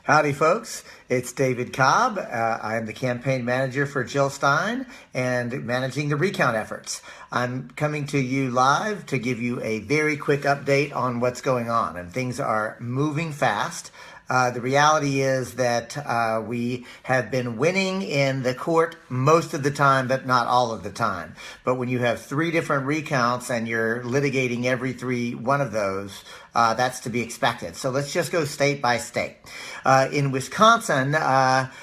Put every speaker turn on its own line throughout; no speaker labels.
Howdy, folks. It's David Cobb. I am the campaign manager for Jill Stein and managing the recount efforts. I'm coming to you live to give you a very quick update on what's going on, and things are moving fast. The reality is that we have been winning in the court most of the time, but not all of the time. But when you have three different recounts and you're litigating every one of those, that's to be expected. So let's just go state by state. In Wisconsin, and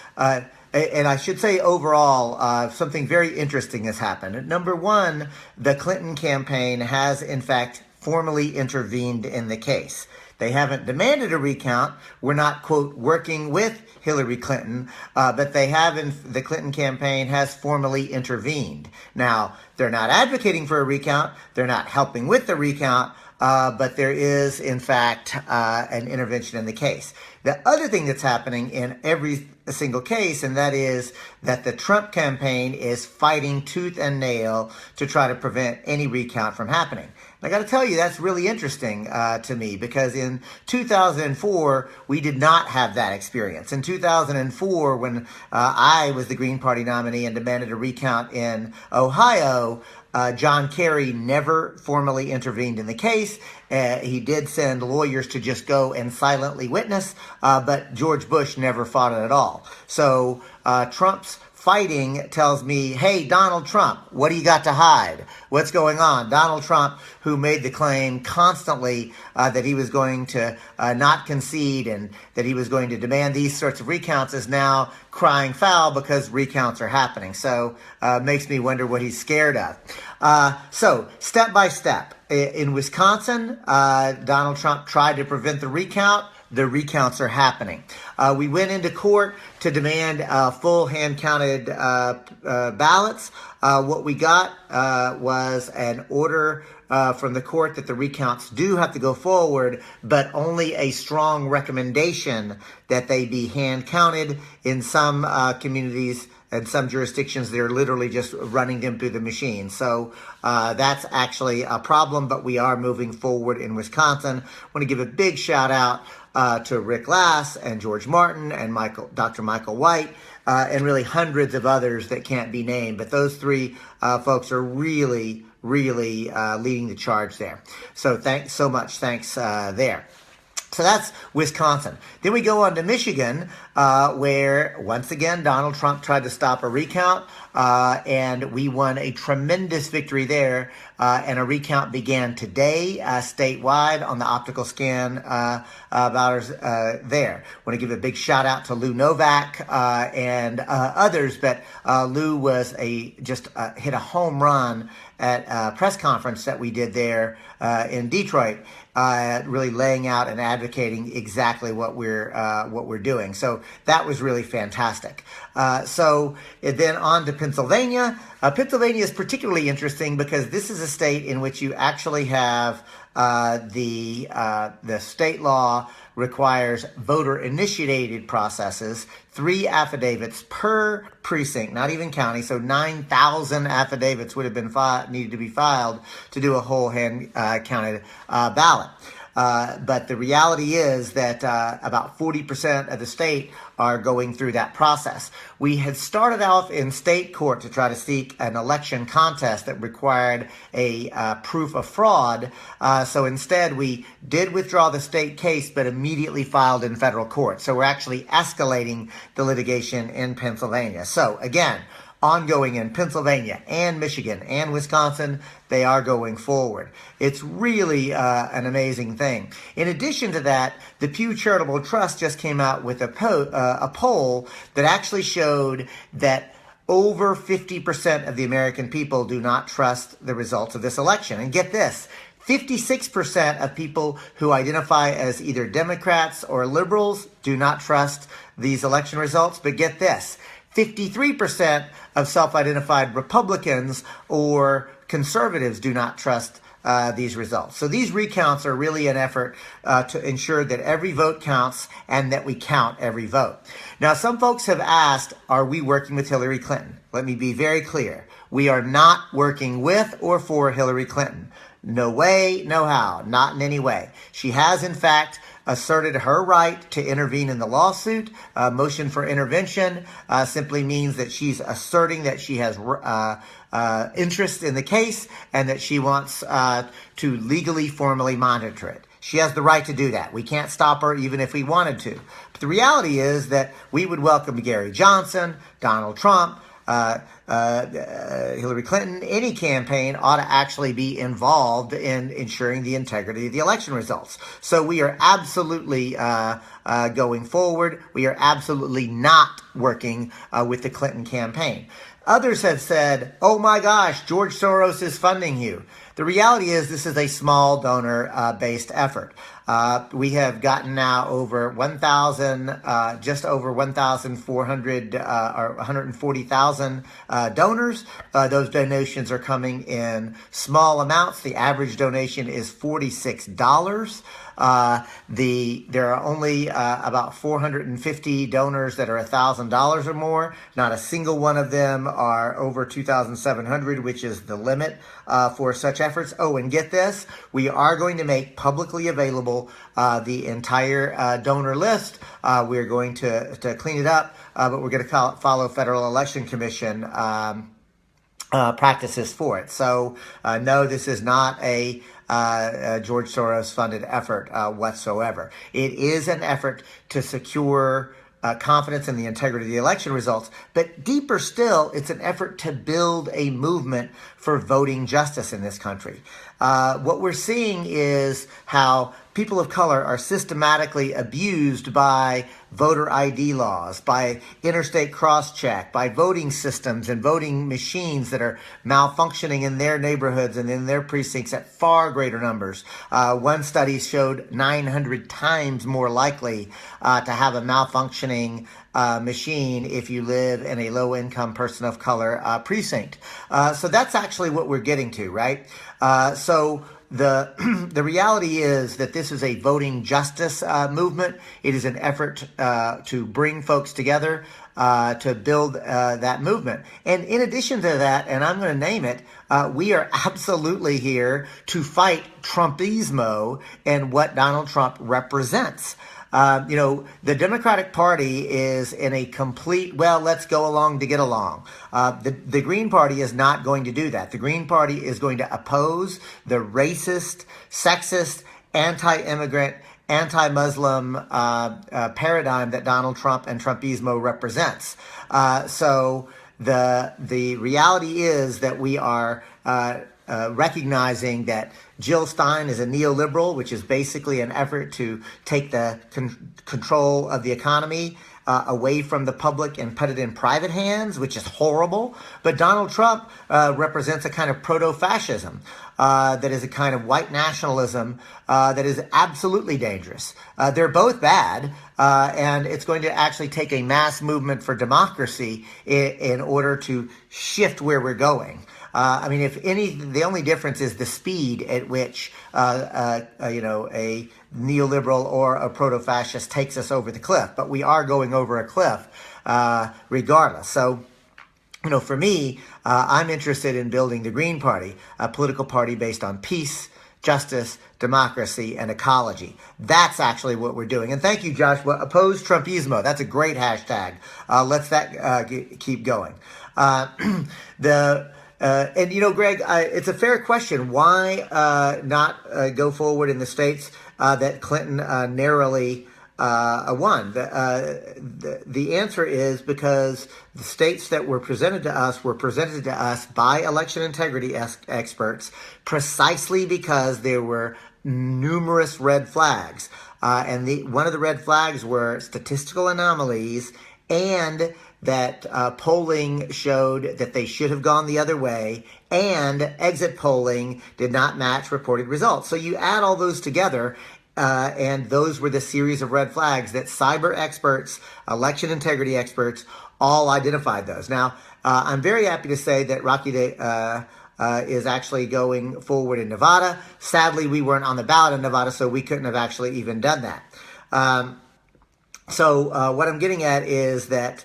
I should say overall, something very interesting has happened. Number one, the Clinton campaign has, in fact, formally intervened in the case. They haven't demanded a recount. We're not, quote, working with Hillary Clinton, but they have, the Clinton campaign has formally intervened. Now, they're not advocating for a recount. They're not helping with the recount, but there is, in fact, an intervention in the case. The other thing that's happening in every single case, and that is that the Trump campaign is fighting tooth and nail to try to prevent any recount from happening. I got to tell you, that's really interesting to me, because in 2004, we did not have that experience. In 2004, when I was the Green Party nominee and demanded a recount in Ohio, John Kerry never formally intervened in the case. He did send lawyers to just go and silently witness, but George Bush never fought it at all. So Trump's fighting tells me, hey, Donald Trump, what do you got to hide? What's going on? Donald Trump, who made the claim constantly that he was going to not concede and that he was going to demand these sorts of recounts, is now crying foul because recounts are happening. So makes me wonder what he's scared of. So step by step, in Wisconsin, Donald Trump tried to prevent the recount. The recounts are happening. We went into court to demand full hand-counted ballots. What we got was an order from the court that the recounts do have to go forward, but only a strong recommendation that they be hand-counted. In some communities and some jurisdictions, they're literally just running them through the machine. So that's actually a problem, but we are moving forward in Wisconsin. I want to give a big shout out to Rick Lass and George Martin and Dr. Michael White, and really hundreds of others that can't be named. But those three folks are really leading the charge there. So thanks so much. Thanks there. So that's Wisconsin. Then we go on to Michigan, where, once again, Donald Trump tried to stop a recount, and we won a tremendous victory there, and a recount began today statewide on the optical scan ballots there. I want to give a big shout-out to Lou Novak and others, but Lou was hit a home run at a press conference that we did there in Detroit, really laying out and advocating exactly what we're doing. So that was really fantastic. So then on to Pennsylvania. Pennsylvania is particularly interesting because this is a state in which you actually have the state law requires voter-initiated processes, 3 affidavits per precinct, not even county. So 9,000 affidavits would have been needed to be filed to do a whole hand-counted ballot. But the reality is that about 40% of the state are going through that process. We had started off in state court to try to seek an election contest that required a proof of fraud. So instead, we did withdraw the state case, but immediately filed in federal court. So we're actually escalating the litigation in Pennsylvania. So again, ongoing in Pennsylvania and Michigan and Wisconsin, they are going forward. It's really an amazing thing. In addition to that, the Pew Charitable Trust just came out with a poll that actually showed that over 50% of the American people do not trust the results of this election. And get this, 56% of people who identify as either Democrats or liberals do not trust these election results. But get this, 53% of self-identified Republicans or conservatives do not trust these results. So these recounts are really an effort to ensure that every vote counts and that we count every vote. Now, some folks have asked, are we working with Hillary Clinton? Let me be very clear. We are not working with or for Hillary Clinton. No way, no how, not in any way. She has, in fact, asserted her right to intervene in the lawsuit. Motion for intervention simply means that she's asserting that she has interest in the case and that she wants to legally, formally monitor it. She has the right to do that. We can't stop her even if we wanted to. But the reality is that we would welcome Gary Johnson, Donald Trump, Hillary Clinton. Any campaign ought to actually be involved in ensuring the integrity of the election results. So we are absolutely going forward. We are absolutely not working with the Clinton campaign. Others have said, oh my gosh, George Soros is funding you. The reality is this is a small donor-based effort. We have gotten now over 1,000, just over 1,400 or 140,000 donors. Those donations are coming in small amounts. The average donation is $46. There are only about 450 donors that are $1,000 or more. Not a single one of them are over 2,700, which is the limit for such efforts. Oh, and get this, we are going to make publicly available the entire donor list. We're going to clean it up, but we're going to follow Federal Election Commission practices for it. So no, this is not a George Soros funded effort whatsoever. It is an effort to secure confidence in the integrity of the election results, but deeper still, it's an effort to build a movement for voting justice in this country. What we're seeing is how people of color are systematically abused by voter ID laws, by interstate cross-check, by voting systems and voting machines that are malfunctioning in their neighborhoods and in their precincts at far greater numbers. One study showed 900 times more likely to have a malfunctioning machine if you live in a low-income person of color precinct. So that's actually what we're getting to, right? So the reality is that this is a voting justice movement. It is an effort to bring folks together to build that movement. And in addition to that, and I'm going to name it, we are absolutely here to fight Trumpismo and what Donald Trump represents. The Democratic Party is in a complete, well, let's go along to get along. The Green Party is not going to do that. The Green Party is going to oppose the racist, sexist, anti-immigrant, anti-Muslim paradigm that Donald Trump and Trumpismo represents. So the reality is that we are recognizing that Jill Stein is a neoliberal, which is basically an effort to take the control of the economy away from the public and put it in private hands, which is horrible. But Donald Trump represents a kind of proto-fascism that is a kind of white nationalism that is absolutely dangerous. They're both bad, and it's going to actually take a mass movement for democracy in order to shift where we're going. I mean, if any, the only difference is the speed at which, a neoliberal or a proto-fascist takes us over the cliff. But we are going over a cliff, regardless. So, for me, I'm interested in building the Green Party, a political party based on peace, justice, democracy, and ecology. That's actually what we're doing. And thank you, Joshua. Oppose Trumpismo. That's a great hashtag. Let's keep going. Greg, it's a fair question. Why not go forward in the states that Clinton narrowly won? The answer is because the states that were presented to us by election integrity experts precisely because there were numerous red flags. And one of the red flags were statistical anomalies and that polling showed that they should have gone the other way, and exit polling did not match reported results. So you add all those together, and those were the series of red flags that cyber experts, election integrity experts, all identified those. Now, I'm very happy to say that Rocky is actually going forward in Nevada. Sadly, we weren't on the ballot in Nevada, so we couldn't have actually even done that. So what I'm getting at is that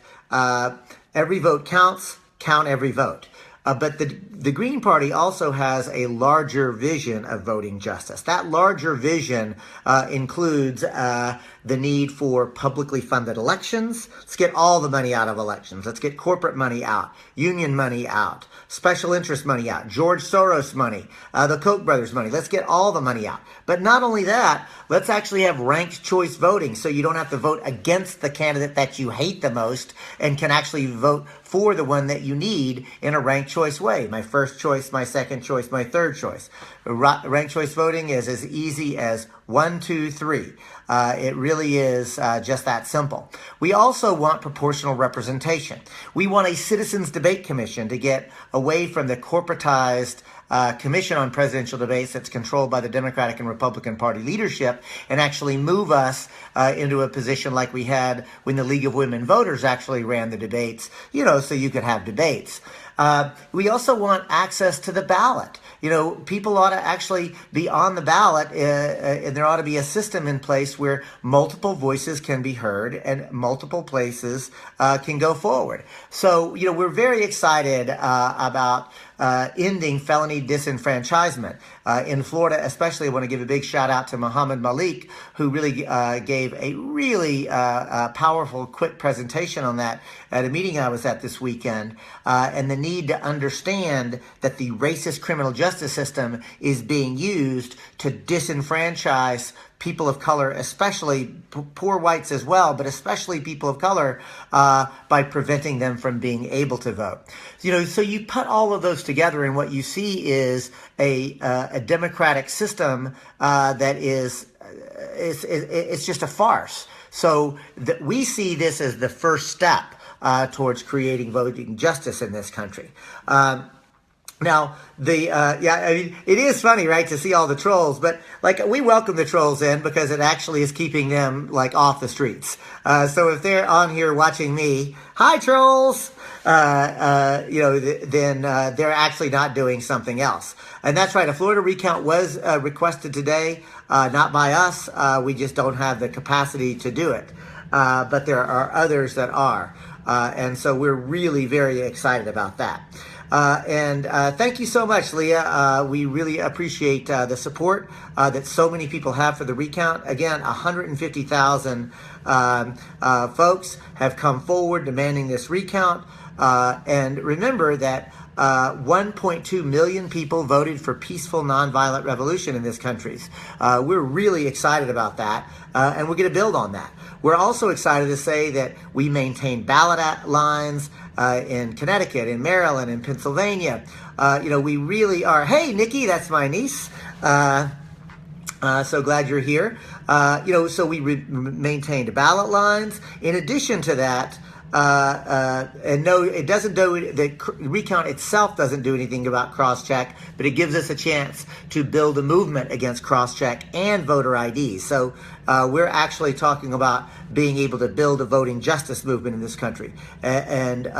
every vote counts, count every vote. But the Green Party also has a larger vision of voting justice. That larger vision includes the need for publicly funded elections. Let's get all the money out of elections. Let's get corporate money out, union money out, special interest money out, George Soros money, the Koch brothers money. Let's get all the money out. But not only that, let's actually have ranked choice voting so you don't have to vote against the candidate that you hate the most and can actually vote for the one that you need in a ranked choice way. My first choice, my second choice, my third choice. Ranked choice voting is as easy as 1, 2, 3. It really is just that simple. We also want proportional representation. We want a citizens debate commission to get away from the corporatized commission on presidential debates that's controlled by the Democratic and Republican Party leadership and actually move us into a position like we had when the League of Women Voters actually ran the debates, so you could have debates. We also want access to the ballot. People ought to actually be on the ballot, and there ought to be a system in place where multiple voices can be heard and multiple places can go forward. So, we're very excited about ending felony disenfranchisement. In Florida, especially, I want to give a big shout out to Muhammad Malik, who really gave a really powerful, quick presentation on that at a meeting I was at this weekend, and the need to understand that the racist criminal justice system is being used to disenfranchise people of color, especially poor whites as well, but especially people of color, by preventing them from being able to vote. So you put all of those together, and what you see is a democratic system that it's just a farce. So we see this as the first step towards creating voting justice in this country. Now, it is funny, right, to see all the trolls, but we welcome the trolls in because it actually is keeping them off the streets. So if they're on here watching me, hi trolls, then they're actually not doing something else. And that's right. A Florida recount was requested today, not by us. We just don't have the capacity to do it. But there are others that are. And so we're really very excited about that. And thank you so much, Leah. We really appreciate the support that so many people have for the recount. Again, 150,000 folks have come forward demanding this recount. And remember that 1.2 million people voted for peaceful, nonviolent revolution in this country. We're really excited about that, and we're going to build on that. We're also excited to say that we maintain ballot lines in Connecticut, in Maryland, in Pennsylvania. We really are. Hey, Nikki, that's my niece. So glad you're here. So we maintained ballot lines. In addition to that, and no, it doesn't do, the recount itself doesn't do anything about cross-check, but it gives us a chance to build a movement against cross-check and voter ID. So we're actually talking about being able to build a voting justice movement in this country. And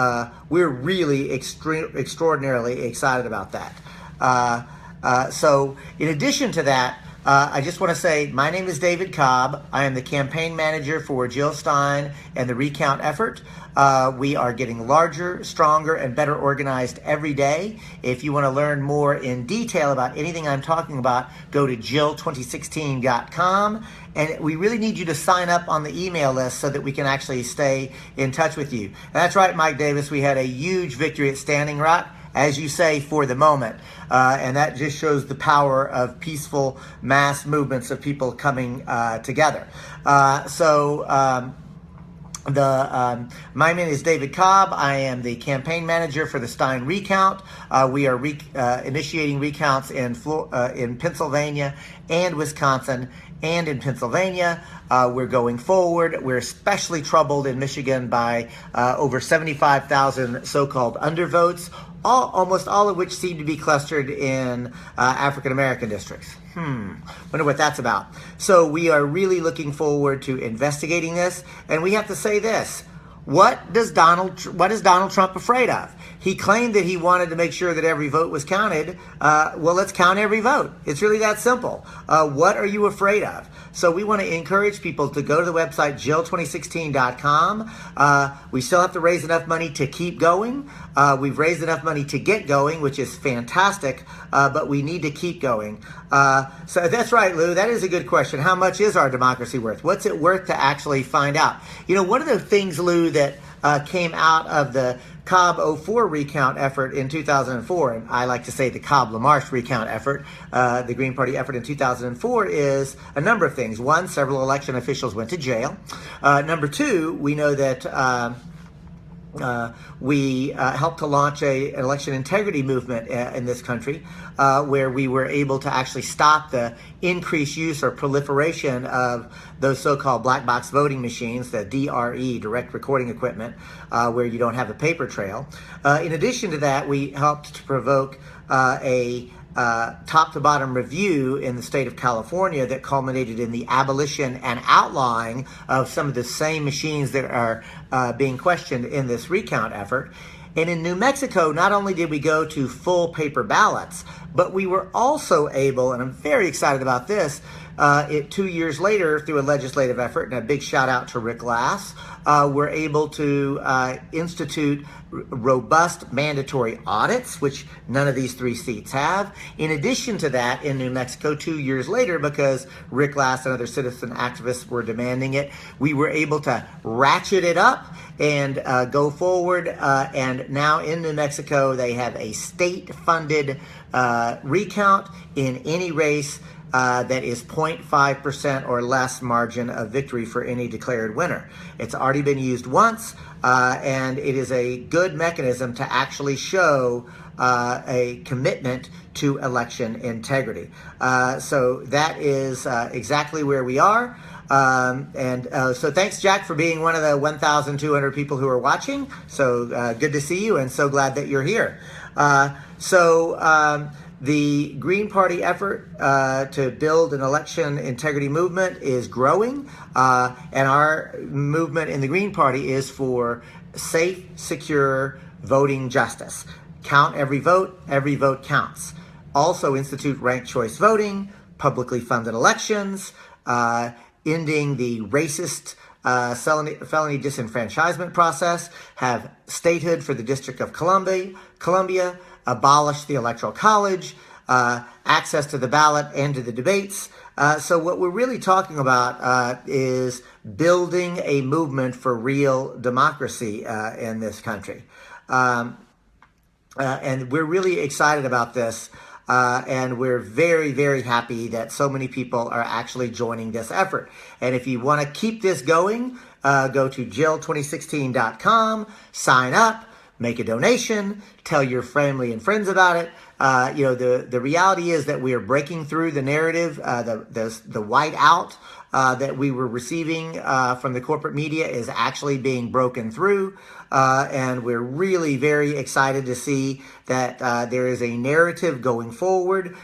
we're really extraordinarily excited about that. So in addition to that, I just want to say my name is David Cobb. I am the campaign manager for Jill Stein and the Recount effort. We are getting larger, stronger, and better organized every day. If you want to learn more in detail about anything I'm talking about, go to jill2016.com. And we really need you to sign up on the email list so that we can actually stay in touch with you. And that's right, Mike Davis. We had a huge victory at Standing Rock, as you say, for the moment. And that just shows the power of peaceful mass movements of people coming together. My name is David Cobb. I am the campaign manager for the Stein Recount. We are initiating recounts in Pennsylvania and Wisconsin and in Pennsylvania. We're going forward. We're especially troubled in Michigan by over 75,000 so-called undervotes, almost all of which seem to be clustered in African-American districts. Wonder what that's about. So we are really looking forward to investigating this. And we have to say this. what is Donald Trump afraid of? He claimed that he wanted to make sure that every vote was counted. Well, let's count every vote. It's really that simple. What are you afraid of? So we want to encourage people to go to the website jill2016.com. We still have to raise enough money to keep going. We've raised enough money to get going, which is fantastic, but we need to keep going. So that's right, Lou. That is a good question. How much is our democracy worth? What's it worth to actually find out? You know, one of the things, Lou, that came out of the Cobb 04 recount effort in 2004, and I like to say the Cobb-LaMarche recount effort, the Green Party effort in 2004, is a number of things. One, several election officials went to jail. Number two, we know that we helped to launch an election integrity movement in this country, where we were able to actually stop the increased use or proliferation of those so-called black box voting machines, the DRE, direct recording equipment, where you don't have a paper trail. In addition to that, we helped to provoke a top-to-bottom review in the state of California that culminated in the abolition and outlawing of some of the same machines that are being questioned in this recount effort. And in New Mexico, not only did we go to full paper ballots, but we were also able, and I'm very excited about this, 2 years later, through a legislative effort, and a big shout out to Rick Glass, we're able to institute robust mandatory audits, which none of these three seats have. In addition to that, in New Mexico, 2 years later, because Rick Glass and other citizen activists were demanding it, we were able to ratchet it up and go forward. And now in New Mexico, they have a state-funded recount in any race that is 0.5% or less margin of victory for any declared winner. It's already been used once, and it is a good mechanism to actually show a commitment to election integrity. So that is exactly where we are. So thanks, Jack, for being one of the 1,200 people who are watching. So good to see you, and so glad that you're here. The Green Party effort to build an election integrity movement is growing, and our movement in the Green Party is for safe, secure voting justice. Count every vote counts. Also institute ranked choice voting, publicly funded elections, ending the racist felony disenfranchisement process, have statehood for the District of Columbia, abolish the Electoral College, access to the ballot and to the debates. So what we're really talking about is building a movement for real democracy in this country. And we're really excited about this. And we're very, very happy that so many people are actually joining this effort. And if you want to keep this going, go to jill2016.com, sign up, make a donation, tell your family and friends about it. The reality is that we are breaking through the narrative, the white out that we were receiving from the corporate media is actually being broken through. And we're really very excited to see that there is a narrative going forward,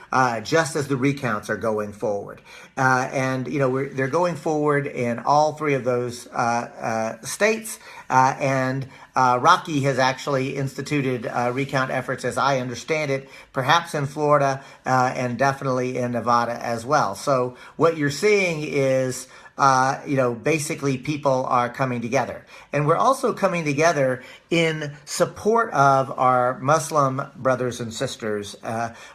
just as the recounts are going forward. They're going forward in all three of those states. Rocky has actually instituted recount efforts, as I understand it, perhaps in Florida and definitely in Nevada as well. So what you're seeing is basically people are coming together. And we're also coming together in support of our Muslim brothers and sisters.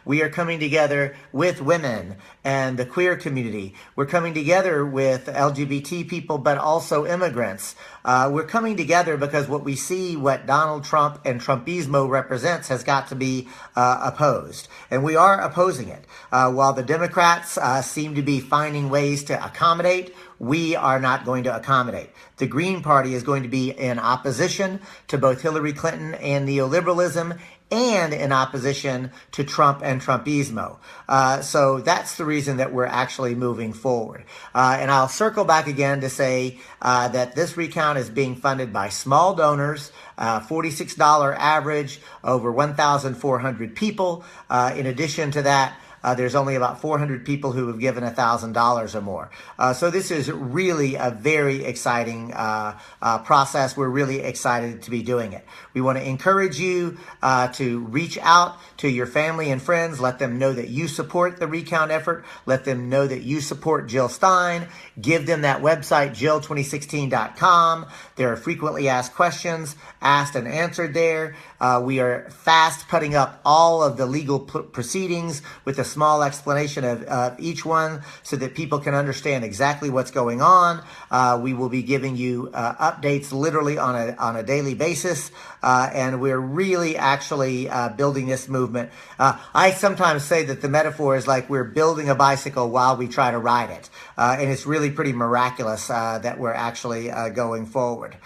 We are coming together with women and the queer community. We're coming together with LGBT people, but also immigrants. We're coming together because what Donald Trump and Trumpismo represents has got to be opposed. And we are opposing it. While the Democrats seem to be finding ways to accommodate, we are not going to accommodate. The Green Party is going to be in opposition to both Hillary Clinton and neoliberalism, and in opposition to Trump and Trumpismo. So that's the reason that we're actually moving forward. And I'll circle back again to say that this recount is being funded by small donors, $46 average, over 1,400 people. In addition to that, there's only about 400 people who have given $1,000 or more. So this is really a very exciting process. We're really excited to be doing it. We want to encourage you to reach out to your family and friends. Let them know that you support the Recount effort. Let them know that you support Jill Stein. Give them that website, jill2016.com. There are frequently asked questions asked and answered there. We are fast putting up all of the legal proceedings with a small explanation of each one so that people can understand exactly what's going on. We will be giving you updates literally on a daily basis, and we're really actually building this movement. I sometimes say that the metaphor is like we're building a bicycle while we try to ride it, and it's really pretty miraculous that we're actually going forward.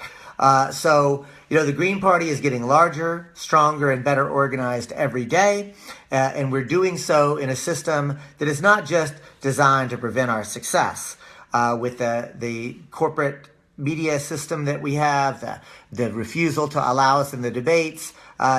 So, the Green Party is getting larger, stronger, and better organized every day. And we're doing so in a system that is not just designed to prevent our success. With the corporate media system that we have, the refusal to allow us in the debates,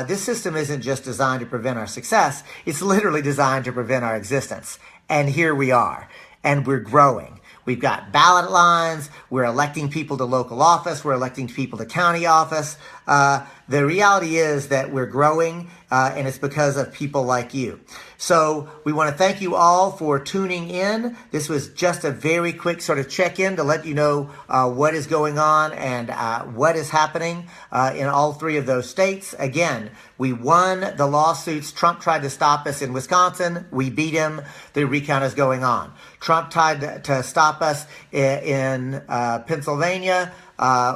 this system isn't just designed to prevent our success. It's literally designed to prevent our existence. And here we are. And we're growing. We've got ballot lines. We're electing people to local office. We're electing people to county office. The reality is that we're growing, and it's because of people like you. So we want to thank you all for tuning in. This was just a very quick sort of check-in to let you know what is going on and what is happening in all three of those states. Again, we won the lawsuits. Trump tried to stop us in Wisconsin. We beat him. The recount is going on. Trump tried to stop us in Pennsylvania.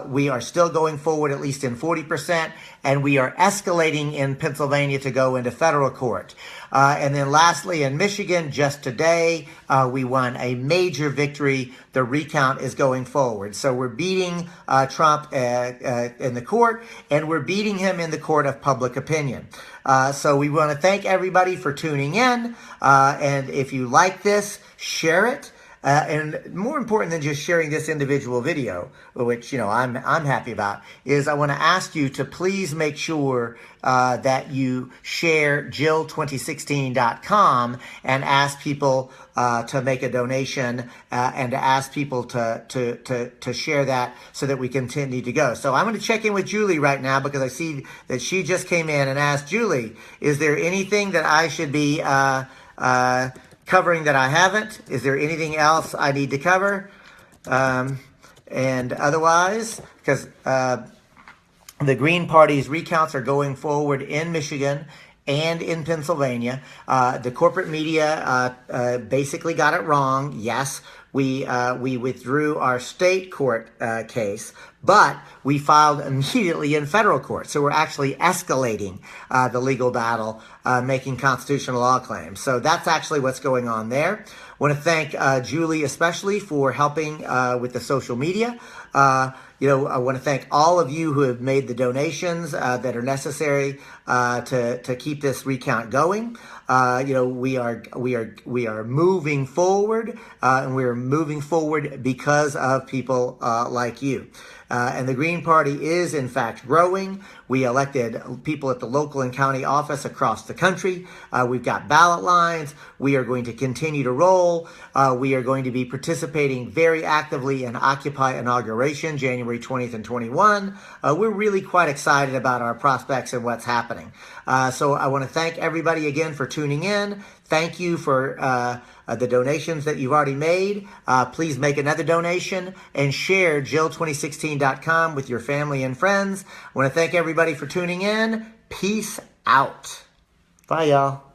We are still going forward, at least in 40%, and we are escalating in Pennsylvania to go into federal court. And then lastly, in Michigan, just today, we won a major victory. The recount is going forward. So we're beating Trump in the court, and we're beating him in the court of public opinion. So we want to thank everybody for tuning in. And if you like this, share it. And more important than just sharing this individual video, which, I'm happy about, is I want to ask you to please make sure that you share jill2016.com and ask people to make a donation and to ask people to share that so that we continue to go. So I'm going to check in with Julie right now because I see that she just came in and asked, Julie, is there anything that I should be covering that I haven't? Is there anything else I need to cover? And otherwise, because the Green Party's recounts are going forward in Michigan and in Pennsylvania. The corporate media basically got it wrong. Yes, we withdrew our state court case, but we filed immediately in federal court. So we're actually escalating the legal battle, making constitutional law claims. So that's actually what's going on there. I want to thank Julie especially for helping with the social media. I want to thank all of you who have made the donations that are necessary to keep this recount going. We are moving forward, and we are moving forward because of people like you. And the Green Party is, in fact, growing. We elected people at the local and county office across the country. We've got ballot lines. We are going to continue to roll. We are going to be participating very actively in Occupy Inauguration, January 20th and 21. We're really quite excited about our prospects and what's happening. So I want to thank everybody again for tuning in. Thank you for the donations that you've already made. Please make another donation and share jill2016.com with your family and friends. I want to thank everybody for tuning in. Peace out. Bye, y'all.